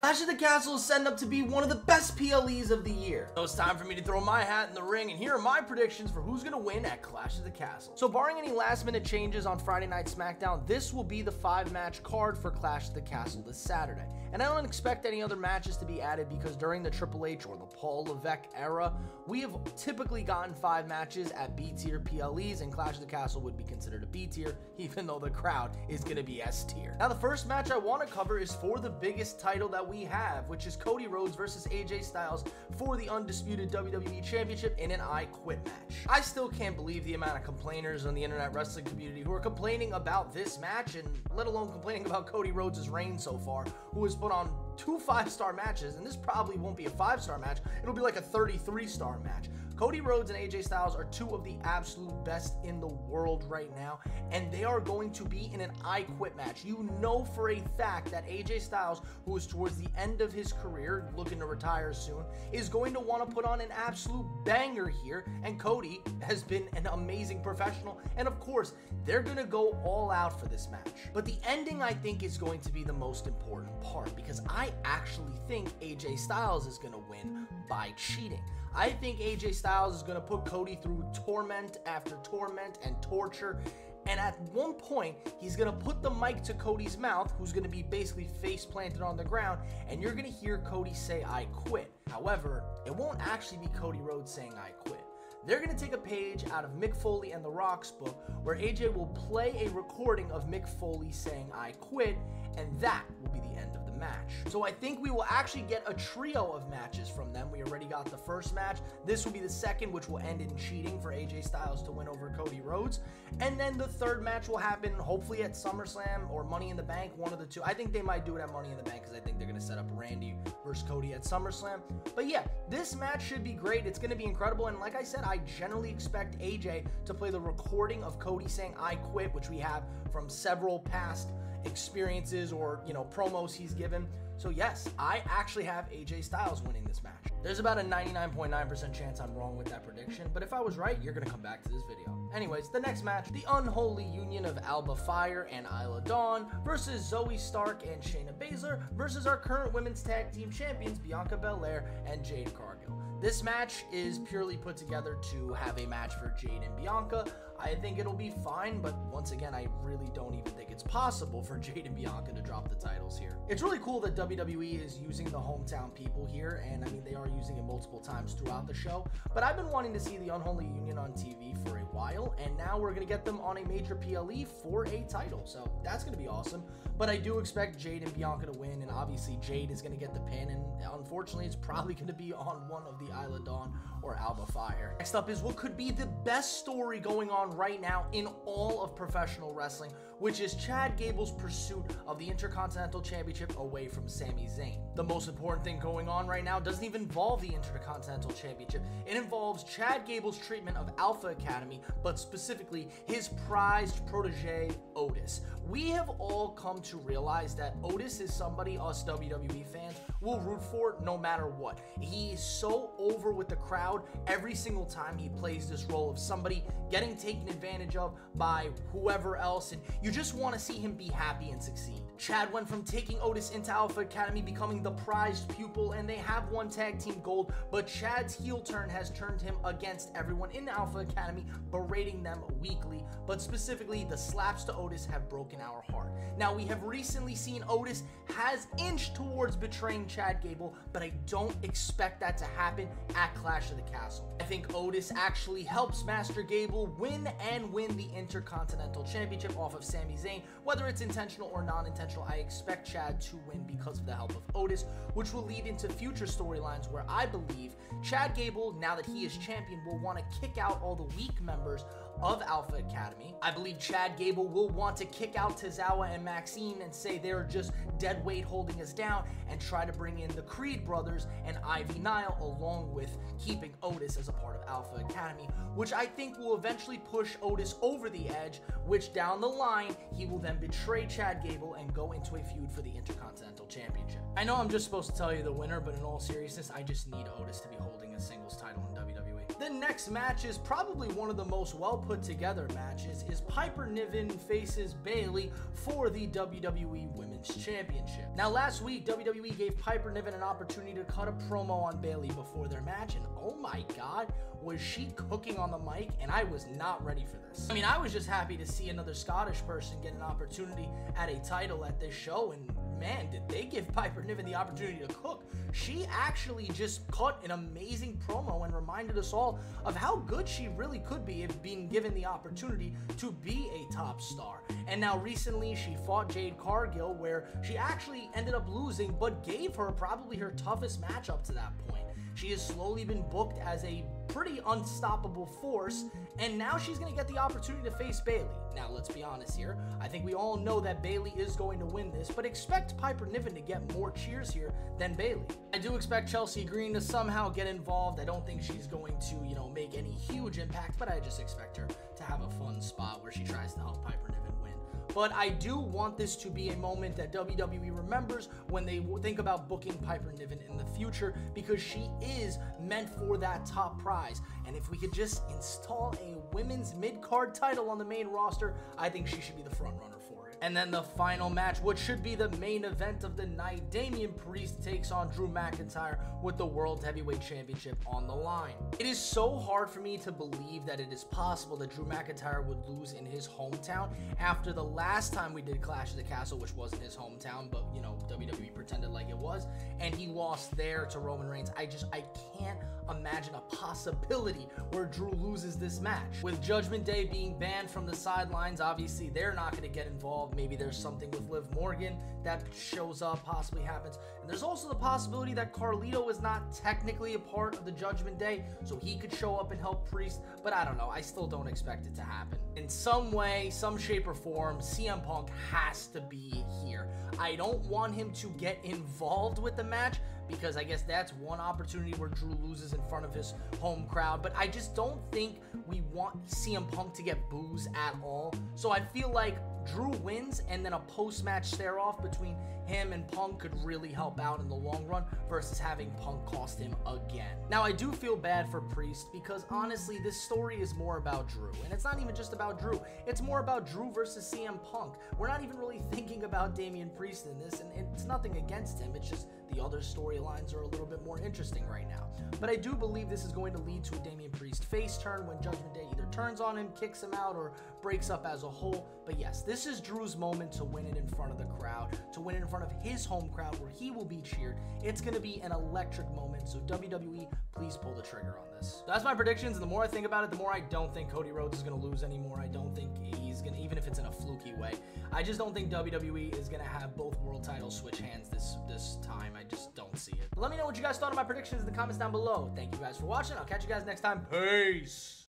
Clash of the Castle is setting up to be one of the best PLEs of the year. So it's time for me to throw my hat in the ring, and here are my predictions for who's going to win at Clash of the Castle. So barring any last minute changes on Friday Night SmackDown, this will be the 5-match card for Clash of the Castle this Saturday. And I don't expect any other matches to be added because during the Triple H or the Paul Levesque era, we have typically gotten 5 matches at B tier PLEs, and Clash of the Castle would be considered a B tier, even though the crowd is going to be S tier. Now the first match I want to cover is for the biggest title that we have, which is Cody Rhodes versus AJ Styles for the undisputed WWE Championship in an I Quit match. I still can't believe the amount of complainers on the internet wrestling community who are complaining about this match, and let alone complaining about Cody Rhodes' reign so far, who has put on 2 5-star matches, and this probably won't be a 5-star match, it'll be like a 33-star match. Cody Rhodes and AJ Styles are 2 of the absolute best in the world right now, and they are going to be in an I Quit match. You know for a fact that AJ Styles, who is towards the end of his career, looking to retire soon, is going to want to put on an absolute banger here, and Cody has been an amazing professional, and of course, they're going to go all out for this match. But the ending, I think, is going to be the most important part, because I actually think AJ Styles is going to win by cheating. I think AJ Styles is going to put Cody through torment after torment and torture, and at one point, he's going to put the mic to Cody's mouth, who's going to be basically face planted on the ground, and you're going to hear Cody say, "I quit." However, it won't actually be Cody Rhodes saying, "I quit." They're going to take a page out of Mick Foley and The Rock's book, where AJ will play a recording of Mick Foley saying, "I quit," and that will be the end of the match. So I think we will actually get a trio of matches from them. We already got the first match. This will be the second, which will end in cheating for AJ Styles to win over Cody Rhodes. And then the third match will happen hopefully at SummerSlam or Money in the Bank, one of the two. I think they might do it at Money in the Bank because I think they're going to set up Randy versus Cody at SummerSlam. But yeah, this match should be great. It's going to be incredible. And like I said, I generally expect AJ to play the recording of Cody saying "I quit," which we have from several past experiences or, promos he's given. So yes, I actually have AJ Styles winning this match. There's about a 99.9% chance I'm wrong with that prediction, but if I was right, you're gonna come back to this video. Anyways, the next match, the unholy union of Alba Fire and Isla Dawn versus Zoe Stark and Shayna Baszler versus our current women's tag team champions Bianca Belair and Jade Cargill. This match is purely put together to have a match for Jade and Bianca. I think it'll be fine, but once again, I really don't even think it's possible for Jade and Bianca to drop the titles here. It's really cool that WWE is using the hometown people here, and I mean, they are using it multiple times throughout the show, but I've been wanting to see the Unholy Union on TV for a while, and now we're going to get them on a major PLE for a title, so that's going to be awesome. But I do expect Jade and Bianca to win, and obviously Jade is going to get the pin, and unfortunately, it's probably going to be on one of the Isla Dawn or Alba Fire. Next up is what could be the best story going on right now in all of professional wrestling, which is Chad Gable's pursuit of the Intercontinental Championship away from Sami Zayn. The most important thing going on right now doesn't even involve the Intercontinental Championship. It involves Chad Gable's treatment of Alpha Academy, but specifically his prized protege, Otis. We have all come to realize that Otis is somebody us WWE fans will root for no matter what. He is so over with the crowd every single time he plays this role of somebody getting taken advantage of by whoever else, and you just want to see him be happy and succeed. Chad went from taking Otis into Alpha Academy, becoming the prized pupil, and they have won tag team gold, but Chad's heel turn has turned him against everyone in Alpha Academy, berating them weekly, but specifically the slaps to Otis have broken our heart. Now, we have recently seen Otis has inched towards betraying Chad Gable, but I don't expect that to happen at Clash of the Castle. I think Otis actually helps Master Gable win the Intercontinental Championship off of Sami Zayn. Whether it's intentional or non-intentional, I expect Chad to win because of the help of Otis, which will lead into future storylines where I believe Chad Gable, now that he is champion, will want to kick out all the weak members of Alpha Academy. I believe Chad Gable will want to kick out Tozawa and Maxine and say they're just dead weight holding us down, and try to bring in the Creed brothers and Ivy Nile along with keeping Otis as a part of Alpha Academy, which I think will eventually push Otis over the edge, which down the line, he will then betray Chad Gable and go into a feud for the Intercontinental Championship. I know I'm just supposed to tell you the winner, but in all seriousness, I just need Otis to be holding a singles title in WWE. The next match is probably one of the most well put together matches, is Piper Niven faces Bayley for the WWE Women's Championship. Now last week, WWE gave Piper Niven an opportunity to cut a promo on Bayley before their match, and oh my god, was she cooking on the mic, and I was not ready for this. I mean, I was just happy to see another Scottish person get an opportunity at a title at this show, and man, did they give Piper Niven the opportunity to cook. She actually just cut an amazing promo and reminded us all of how good she really could be if being given the opportunity to be a top star. And now recently she fought Jade Cargill, where she actually ended up losing, but gave her probably her toughest match up to that point. She has slowly been booked as a pretty unstoppable force, and now she's going to get the opportunity to face Bayley. Now, let's be honest here. I think we all know that Bayley is going to win this, but expect Piper Niven to get more cheers here than Bayley. I do expect Chelsea Green to somehow get involved. I don't think she's going to, make any huge impact, but I just expect her to have a fun spot where she tries to help Piper Niven win. But I do want this to be a moment that WWE remembers when they think about booking Piper Niven in the future, because she is meant for that top prize. And if we could just install a women's mid-card title on the main roster, I think she should be the front runner for it. And then the final match, what should be the main event of the night, Damian Priest takes on Drew McIntyre with the World Heavyweight Championship on the line. It is so hard for me to believe that it is possible that Drew McIntyre would lose in his hometown after the last time we did Clash of the Castle, which wasn't his hometown, but WWE pretended like it was, and he lost there to Roman Reigns. I can't imagine a possibility where Drew loses this match. With Judgment Day being banned from the sidelines, obviously they're not going to get involved. Maybe there's something with Liv Morgan that shows up, possibly happens. And there's also the possibility that Carlito is not technically a part of the Judgment Day, so he could show up and help Priest, but I don't know. I still don't expect it to happen. In some way, some shape or form, CM Punk has to be here. I don't want him to get involved with the match, because I guess that's one opportunity where Drew loses in front of his home crowd, but I just don't think we want CM Punk to get boos at all. So I feel like Drew wins, and then a post-match stare-off between him and Punk could really help out in the long run versus having Punk cost him again. Now, I do feel bad for Priest, because honestly, this story is more about Drew, and it's not even just about Drew. It's more about Drew versus CM Punk. We're not even really thinking about Damian Priest in this, and it's nothing against him. It's just the other storylines are a little bit more interesting right now. But I do believe this is going to lead to a Damian Priest face turn when Judgment Day either turns on him, kicks him out, or breaks up as a whole. But yes, this is Drew's moment to win it in front of the crowd, to win it in front of his home crowd where he will be cheered. It's going to be an electric moment, so WWE, please pull the trigger on this. So that's my predictions, and the more I think about it, the more I don't think Cody Rhodes is going to lose anymore. I don't think he's going to, even if it's in a fluky way. I just don't think WWE is going to have both world titles switch hands this time. I just don't see it. But let me know what you guys thought of my predictions in the comments down below. Thank you guys for watching. I'll catch you guys next time. Peace.